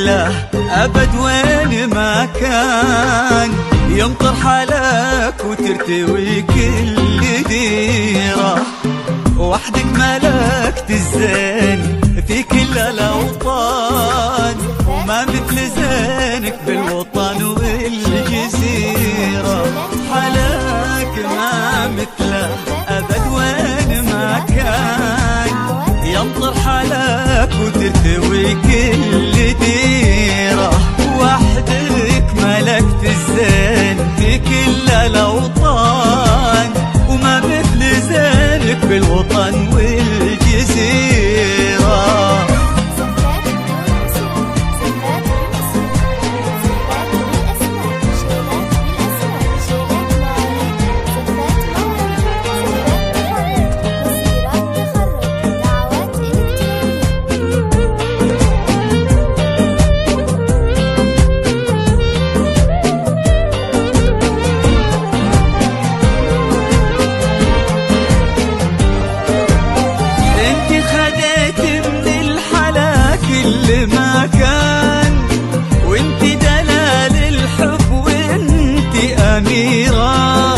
له أبد وين ما كان، يمطر حالك وترتوي كل ديرة، وحدك ملكت الزين في كل الأوطان، وما مثل زينك بالوطن والجزيرة. حالك ما مثله أبد وين ما كان، يمطر حالك وترتوي كل ديرة، وحدك ملكت الزين في كل الأوطان، وما مثل زينك بالوطن والجزيرة. ما كان وانت دلال الحب وانت أميرة،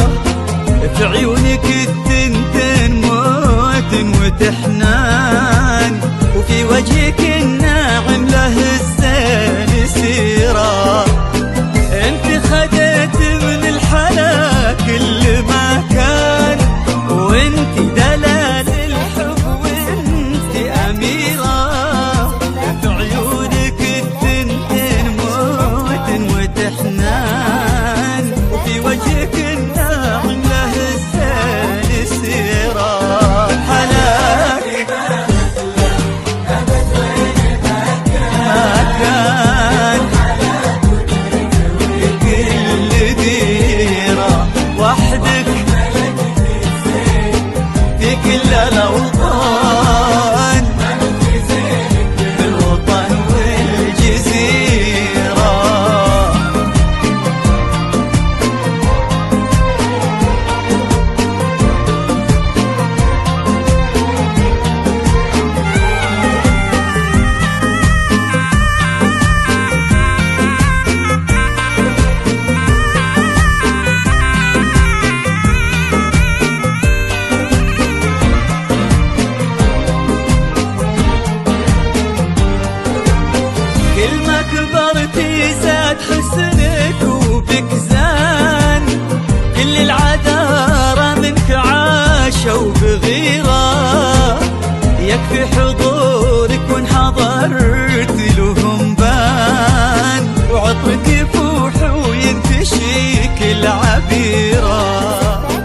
في عيونك التنتين موت وتحنان، وفي وجهك الناعم له الزين سيرة. انت خديت من الحلا كل ما كان، وانت دلال الحب وانت أميرة، وفي وجهك الناعم له الزين سيرة. حلاك أبد وين ما كان، كل ديرة، وحدك في كل الأوطان، بالوطن والجزيرة. كل ما كبرتي زاد حسنك وبك زان، كل العذارى منك عاشوا بغيرة، يكفي حضورك وان حضرت لهم بان، وعطرك يفوح وينتشي كل عبيرة.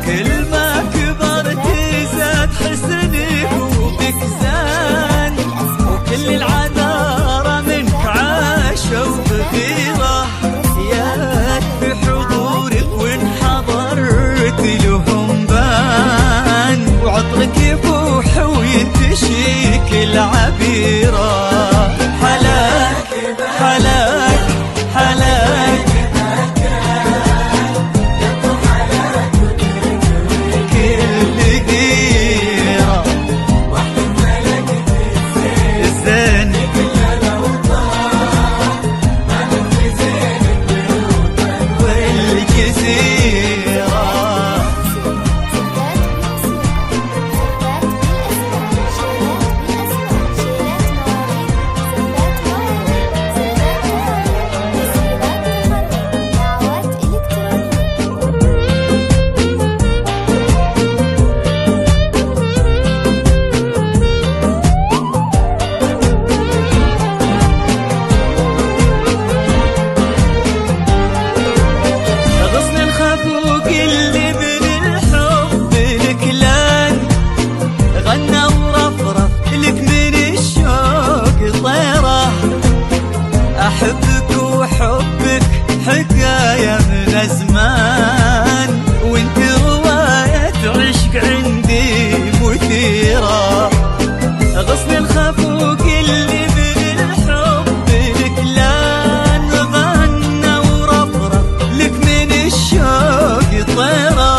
كل ما كبرتي زاد حسنك وبك زان، وكل العذارى منك عاشوا بغيرة، يكفي حضورك وان حضرت لهم بان، وعطرك يفوح وينتشي كل عبيرة. حلاك حلاك حلاك كل ديرة، الزين والجزيرة. أحبك وحبك حكاية من زمان، وانت رواية عشق عندي مثيرة، غصن الخفوق اللي من الحب لك لان، غنى ورفرف لك من الشوق طيرة.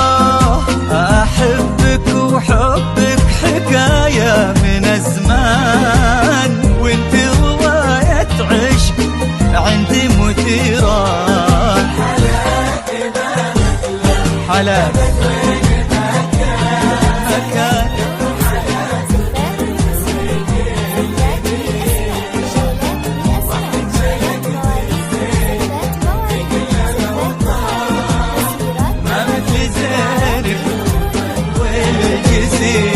أحبك وحبك حكاية من زمان، وانت رواية عشق على مكان. ما مثل زينب والجزيرة.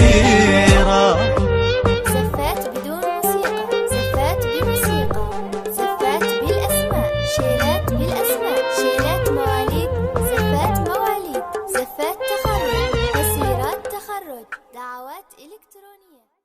زفات بدون موسيقى، زفات بموسيقى، زفات بالأسماء، شيلات بالأسماء، شيلات مواليد، زفات مواليد، زفات تخرج، تسهيرات تخرج، دعوات إلكترونية.